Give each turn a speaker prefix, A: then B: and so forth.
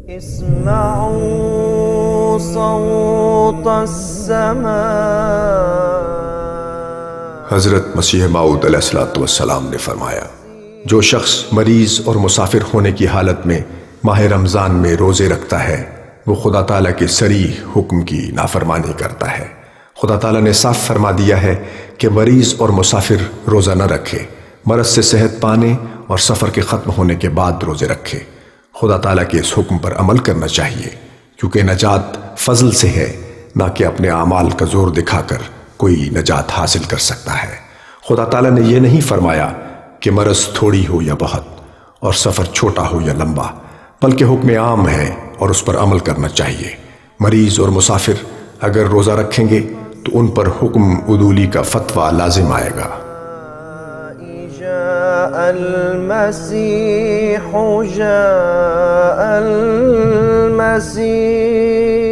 A: اسمعوا صوت السماء۔
B: حضرت مسیح موعود علیہ السلام نے فرمایا، جو شخص مریض اور مسافر ہونے کی حالت میں ماہ رمضان میں روزے رکھتا ہے وہ خدا تعالیٰ کے صریح حکم کی نافرمانی کرتا ہے۔ خدا تعالیٰ نے صاف فرما دیا ہے کہ مریض اور مسافر روزہ نہ رکھے، مرض سے صحت پانے اور سفر کے ختم ہونے کے بعد روزے رکھے۔ خدا تعالیٰ کے اس حکم پر عمل کرنا چاہیے، کیونکہ نجات فضل سے ہے، نہ کہ اپنے اعمال کا زور دکھا کر کوئی نجات حاصل کر سکتا ہے۔ خدا تعالیٰ نے یہ نہیں فرمایا کہ مرض تھوڑی ہو یا بہت اور سفر چھوٹا ہو یا لمبا، بلکہ حکم عام ہے اور اس پر عمل کرنا چاہیے۔ مریض اور مسافر اگر روزہ رکھیں گے تو ان پر حکم عدولی کا فتویٰ لازم آئے گا۔
A: جاء المسيح جاء المسيح